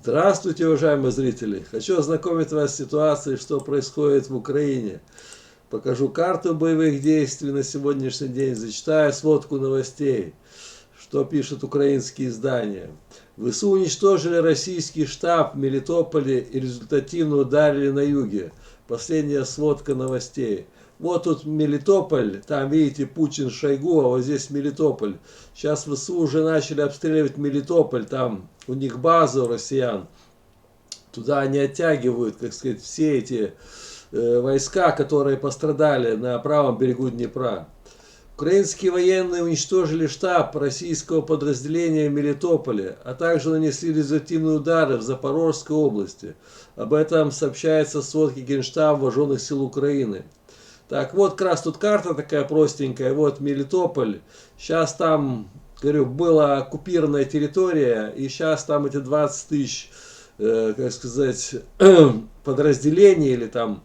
Здравствуйте, уважаемые зрители! Хочу ознакомить вас с ситуацией, что происходит в Украине. Покажу карту боевых действий на сегодняшний день, зачитаю сводку новостей, что пишут украинские издания. ВСУ уничтожили российский штаб в Мелитополе и результативно ударили на юге. Последняя сводка новостей. Вот тут Мелитополь, там видите Путин, Шойгу, а вот здесь Мелитополь. Сейчас ВСУ уже начали обстреливать Мелитополь, там у них база у россиян. Туда они оттягивают, как сказать, все эти войска, которые пострадали на правом берегу Днепра. Украинские военные уничтожили штаб российского подразделения в Мелитополе, а также нанесли результативные удары в Запорожской области. Об этом сообщается в сводке Генштаба Вооруженных сил Украины. Так, вот как раз тут карта такая простенькая, вот Мелитополь. Сейчас там, говорю, была оккупированная территория, и сейчас там эти 20 тысяч, как сказать, подразделений или там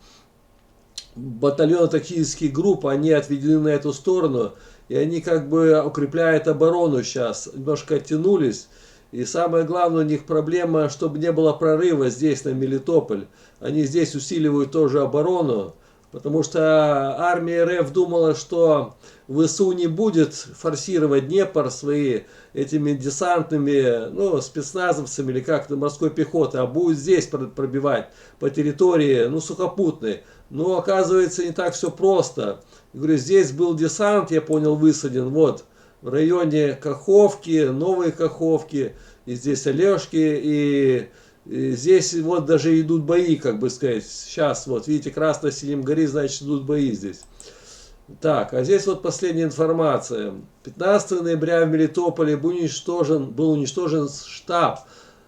батальонно-тактических групп, они отведены на эту сторону, и они как бы укрепляют оборону сейчас, немножко оттянулись. И самое главное у них проблема, чтобы не было прорыва здесь, на Мелитополь. Они здесь усиливают тоже оборону. Потому что армия РФ думала, что ВСУ не будет форсировать Днепр свои этими десантными, ну, спецназовцами или как-то морской пехотой, а будет здесь пробивать по территории, ну, сухопутной. Но оказывается не так все просто. Я говорю, здесь был десант, я понял, высаден, вот, в районе Каховки, Новой Каховки, и здесь Олежки, и здесь вот даже идут бои, как бы сказать. Сейчас вот, видите, красно-синим горит, значит идут бои здесь. Так, а здесь вот последняя информация. 15 ноября в Мелитополе был уничтожен штаб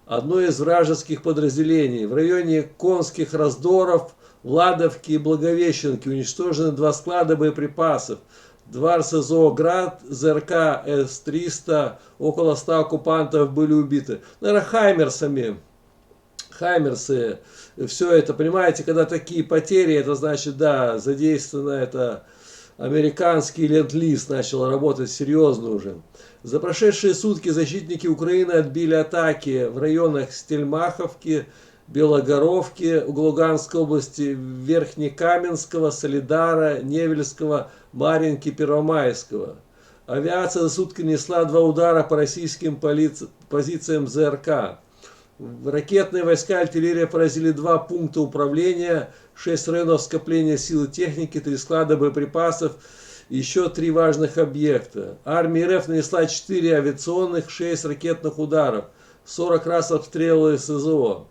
одной из вражеских подразделений. В районе Конских раздоров, Владовки и Благовещенки уничтожены 2 склада боеприпасов. 2 РСЗО «Град», ЗРК С-300, около 100 оккупантов были убиты. Наверное, Хаймерсы, все это, понимаете, когда такие потери, это значит, да, задействовано это американский ленд-лиз начал работать серьезно уже. За прошедшие сутки защитники Украины отбили атаки в районах Стельмаховки, Белогоровки, Луганской области, Верхнекаменского, Солидара, Невельского, Марьинки, Первомайского. Авиация за сутки нанесла 2 удара по российским позициям ЗРК. Ракетные войска, артиллерия поразили 2 пункта управления, 6 районов скопления сил и техники, 3 склада боеприпасов, еще 3 важных объекта. Армия РФ нанесла 4 авиационных, 6 ракетных ударов, 40 раз обстрелы СЗО.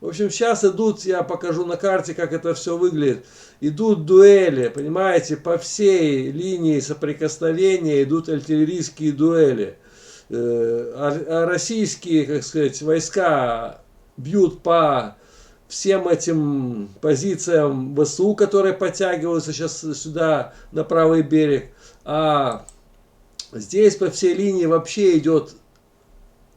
В общем, сейчас идут, я покажу на карте, как это все выглядит. Идут дуэли, понимаете, по всей линии соприкосновения идут артиллерийские дуэли. А российские, как сказать, войска бьют по всем этим позициям ВСУ, которые подтягиваются сейчас сюда на правый берег. А здесь по всей линии вообще идет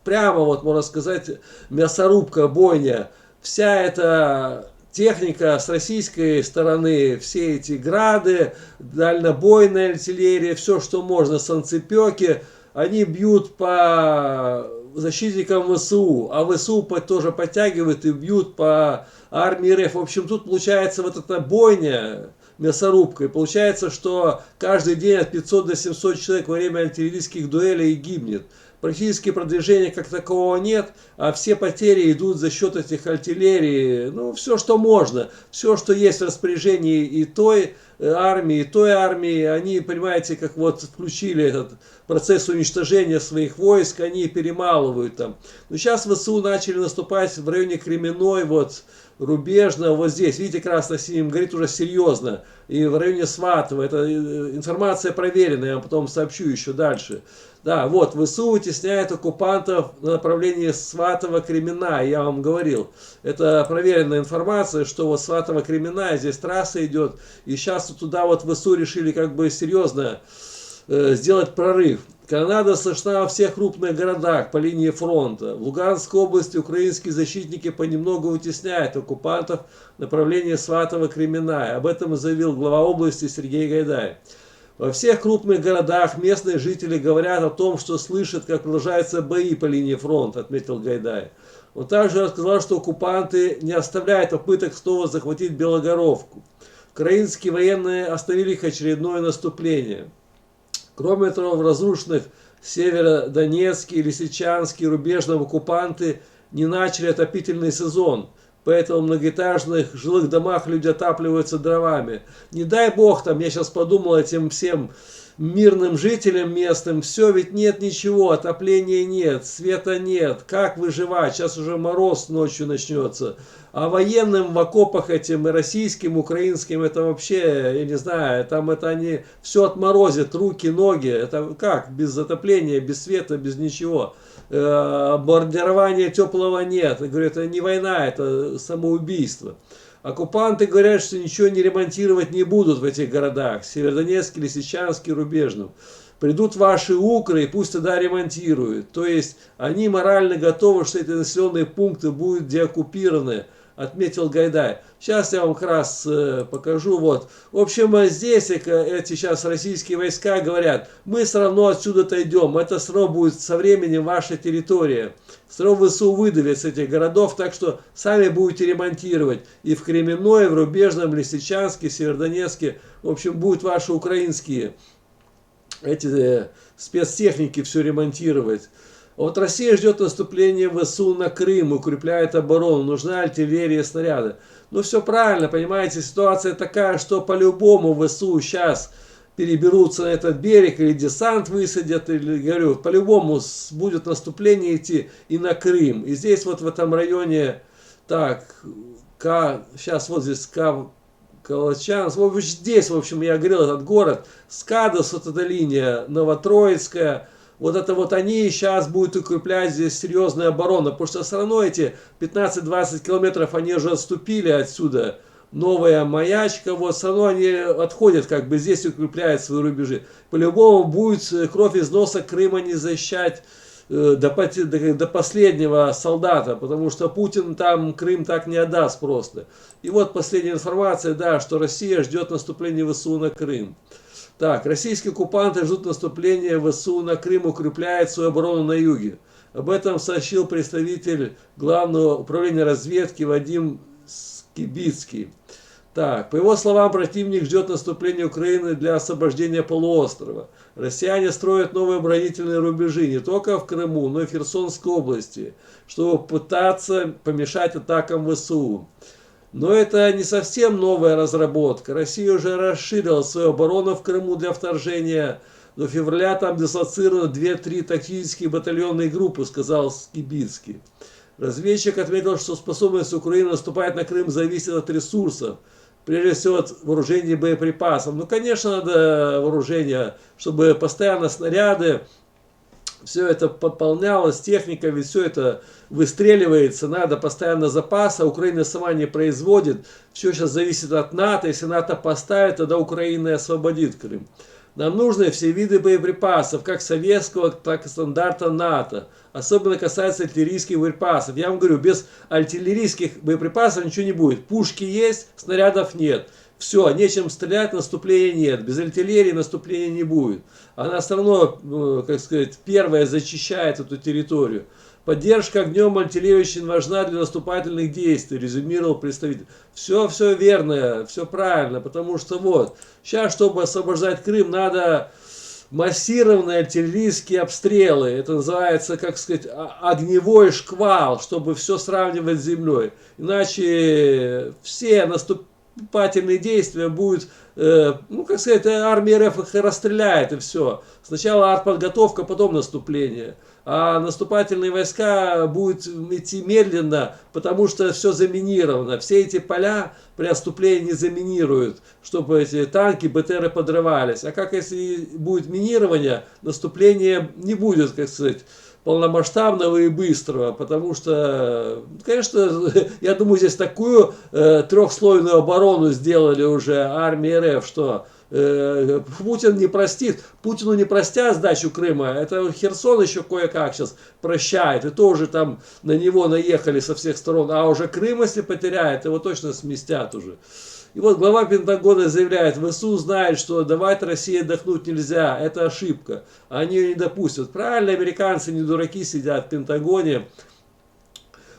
прямо, вот можно сказать, мясорубка, бойня. Вся эта техника с российской стороны, все эти грады, дальнобойная артиллерия, все, что можно, санцепеки, они бьют по защитникам ВСУ, а ВСУ тоже подтягивают и бьют по армии РФ. В общем, тут получается вот эта бойня, мясорубка, и получается, что каждый день от 500 до 700 человек во время артиллерийских дуэлей гибнет. Практически продвижения как такового нет, а все потери идут за счет этих артиллерий. Ну, все, что можно, все, что есть в распоряжении и той армии, они, понимаете, как вот включили этот процесс уничтожения своих войск, они перемалывают там. Но сейчас ВСУ начали наступать в районе Кременной, вот, Рубежного, вот здесь, видите, красно-синим горит уже серьезно, и в районе Сватова, это информация проверенная, я вам потом сообщу еще дальше. Да, вот, ВСУ вытесняет оккупантов на направлении Сватово-Кремена, я вам говорил. Это проверенная информация, что вот Сватово-Кремена, здесь трасса идет, и сейчас туда вот ВСУ решили как бы серьезно сделать прорыв. Канонада слышна во всех крупных городах по линии фронта. В Луганской области украинские защитники понемногу вытесняют оккупантов в направлении Сватово-Кремена. Об этом заявил глава области Сергей Гайдай. Во всех крупных городах местные жители говорят о том, что слышат, как продолжаются бои по линии фронта, отметил Гайдай. Он также рассказал, что оккупанты не оставляют попыток снова захватить Белогоровку. Украинские военные остановили их очередное наступление. Кроме того, в разрушенных Северодонецке, Лисичанске и Рубежном оккупанты не начали отопительный сезон. Поэтому в многоэтажных жилых домах люди отапливаются дровами. Не дай бог, там, я сейчас подумал, этим всем мирным жителям местным, все, ведь нет ничего, отопления нет, света нет, как выживать, сейчас уже мороз ночью начнется. А военным в окопах этим, и российским, украинским, это вообще, я не знаю, там это они все отморозят, руки, ноги, это как, без отопления, без света, без ничего. Бомбардирования теплого нет, я говорю, это не война, это самоубийство. Оккупанты говорят, что ничего не ремонтировать не будут в этих городах, Северодонецке, Лисичанске, Рубежном. Придут ваши укры и пусть тогда ремонтируют. То есть они морально готовы, что эти населенные пункты будут деоккупированы, отметил Гайдай. Сейчас я вам как раз покажу. Вот. В общем, здесь эти сейчас российские войска говорят, мы все равно отсюда отойдем, это все равно будет со временем ваша территория. Все равно ВСУ выдавят с этих городов, так что сами будете ремонтировать. И в Кременной, и в Рубежном, Лисичанске, Северодонецке, в общем, будут ваши украинские эти спецтехники все ремонтировать. Вот Россия ждет наступления ВСУ на Крым, укрепляет оборону, нужна артиллерия, снаряды. Ну все правильно, понимаете, ситуация такая, что по-любому ВСУ сейчас переберутся на этот берег, или десант высадят, или, говорю, по-любому будет наступление идти и на Крым. И здесь вот в этом районе, так, сейчас вот здесь Калачан, здесь, в общем, я говорил, этот город, Скадос, вот эта линия, Новотроицкая, вот это вот они сейчас будут укреплять здесь серьезную оборону, потому что все равно эти 15-20 километров они уже отступили отсюда. Новая маячка, вот все равно они отходят, как бы здесь укрепляют свои рубежи. По-любому будет кровь из носа Крыма не защищать до последнего солдата, потому что Путин там Крым так не отдаст просто. И вот последняя информация, да, что Россия ждет наступления ВСУ на Крым. Так, российские оккупанты ждут наступления ВСУ на Крым, укрепляет свою оборону на юге. Об этом сообщил представитель Главного управления разведки Вадим Скибицкий. Так, по его словам, противник ждет наступления Украины для освобождения полуострова. Россияне строят новые оборонительные рубежи не только в Крыму, но и в Херсонской области, чтобы пытаться помешать атакам ВСУ. Но это не совсем новая разработка. Россия уже расширила свою оборону в Крыму для вторжения. До февраля там дислоцировано 2-3 тактические батальонные группы, сказал Скибицкий. Разведчик отметил, что способность Украины наступать на Крым зависит от ресурсов. Прежде всего от вооружения и боеприпасов. Ну, конечно, надо вооружение, чтобы постоянно снаряды, все это пополнялось, техника, ведь все это выстреливается, надо постоянно запаса, Украина сама не производит, все сейчас зависит от НАТО, если НАТО поставит, тогда Украина и освободит Крым. Нам нужны все виды боеприпасов, как советского, так и стандарта НАТО. Особенно касается артиллерийских боеприпасов. Я вам говорю, без артиллерийских боеприпасов ничего не будет. Пушки есть, снарядов нет. Все, нечем стрелять, наступления нет. Без артиллерии наступления не будет. Она все равно, как сказать, первая зачищает эту территорию. Поддержка огнем артиллерии очень важна для наступательных действий, резюмировал представитель. Все верно, все правильно, потому что вот, сейчас, чтобы освобождать Крым, надо массированные артиллерийские обстрелы. Это называется, как сказать, огневой шквал, чтобы все сравнивать с землей. Иначе все наступательные действия будут, ну, как сказать, армия РФ их расстреляет и все. Сначала артподготовка, потом наступление. А наступательные войска будут идти медленно, потому что все заминировано. Все эти поля при отступлении заминируют, чтобы эти танки, БТРы подрывались. А как если будет минирование, наступление не будет, как сказать, полномасштабного и быстрого, потому что, конечно, я думаю, здесь такую трехслойную оборону сделали уже армии РФ, что Путин не простит, Путину не простят сдачу Крыма, это Херсон еще кое-как сейчас прощает, и тоже там на него наехали со всех сторон, а уже Крым, если потеряет, его точно сместят уже. И вот глава Пентагона заявляет, ВСУ знает, что давать России отдохнуть нельзя, это ошибка, они ее не допустят. Правильно, американцы не дураки сидят в Пентагоне.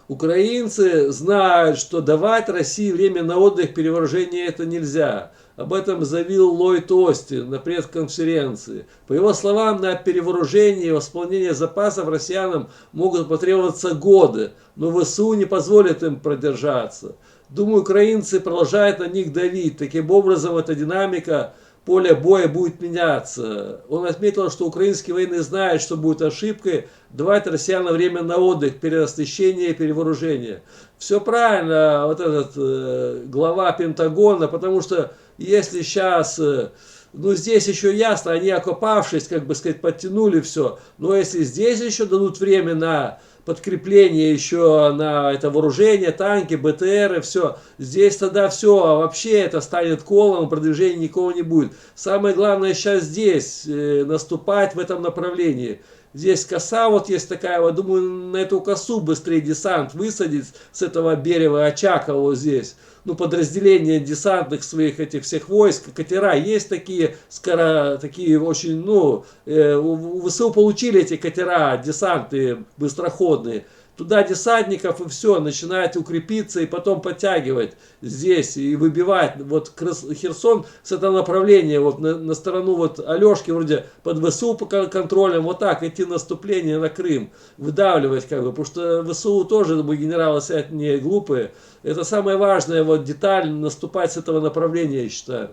Украинцы знают, что давать России время на отдых, перевооружение это нельзя. Об этом заявил Ллойд Остин на пресс-конференции. По его словам, на перевооружение и восполнение запасов россиянам могут потребоваться годы, но ВСУ не позволит им продержаться. Думаю, украинцы продолжают на них давить. Таким образом, эта динамика поля боя будет меняться. Он отметил, что украинские военные знают, что будет ошибкой давать россиянам время на отдых, перерастращение и перевооружение. Все правильно, вот этот глава Пентагона, потому что если сейчас, ну здесь еще ясно, они окопавшись, как бы сказать, подтянули все, но если здесь еще дадут время на подкрепление еще на это вооружение, танки, БТРы, все. Здесь тогда все, вообще это станет колом, продвижения никого не будет. Самое главное сейчас здесь наступать в этом направлении. Здесь коса вот есть такая, вот думаю, на эту косу быстрее десант высадить с этого берега Очакова вот здесь. Ну, подразделения десантных своих этих всех войск, катера есть такие, такие очень, ну, у ВСУ получили эти катера, десанты быстроходные. Туда десантников и все, начинает укрепиться и потом подтягивать здесь и выбивать. Вот Херсон с этого направления, вот на сторону вот Алешки вроде под ВСУ по контролем, вот так идти наступление на Крым, выдавливать как бы, потому что ВСУ тоже, думаю, генералы сядь не глупые. Это самая важная вот деталь, наступать с этого направления, я считаю.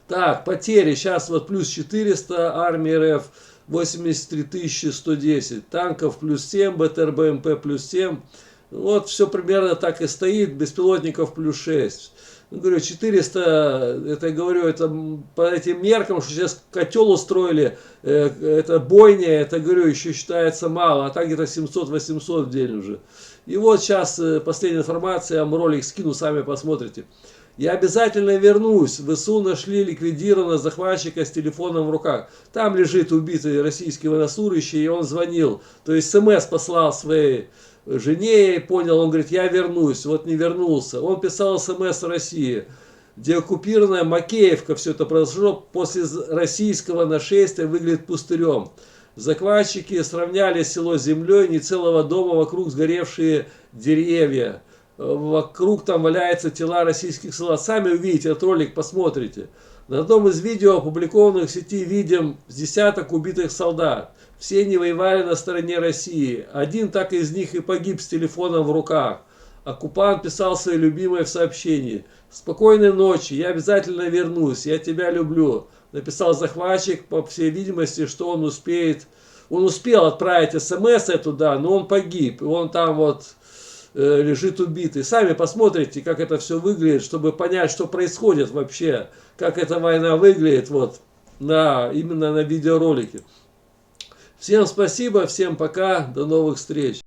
Так, потери, сейчас вот плюс 400, армия РФ. 83 110, танков плюс 7, БТР БМП плюс 7. Вот все примерно так и стоит, беспилотников плюс 6. Ну, говорю, 400, это говорю, это по этим меркам, что сейчас котел устроили, это бойня, это, говорю, еще считается мало, а так где-то 700-800 в день уже. И вот сейчас последняя информация, я вам ролик скину, сами посмотрите. Я обязательно вернусь. ВСУ нашли ликвидированного захватчика с телефоном в руках. Там лежит убитый российский военнослужащий, и он звонил. То есть СМС послал своей жене, и понял, он говорит, я вернусь. Вот не вернулся. Он писал СМС в России. Деоккупированная Макеевка, все это произошло после российского нашествия, выглядит пустырем. Захватчики сравняли село с землей, не целого дома, вокруг сгоревшие деревья. Вокруг там валяются тела российских солдат. Сами увидите этот ролик, посмотрите. На одном из видео, опубликованных в сети, видим с десяток убитых солдат. Все они воевали на стороне России. Один так из них и погиб с телефоном в руках. Оккупант писал своей любимой в сообщении: «Спокойной ночи, я обязательно вернусь, я тебя люблю». Написал захватчик, по всей видимости, что он успеет. Он успел отправить СМС туда, но он погиб. И он там вот лежит убитый. Сами посмотрите, как это все выглядит, чтобы понять, что происходит вообще, как эта война выглядит вот именно на видеоролике. Всем спасибо, всем пока, до новых встреч.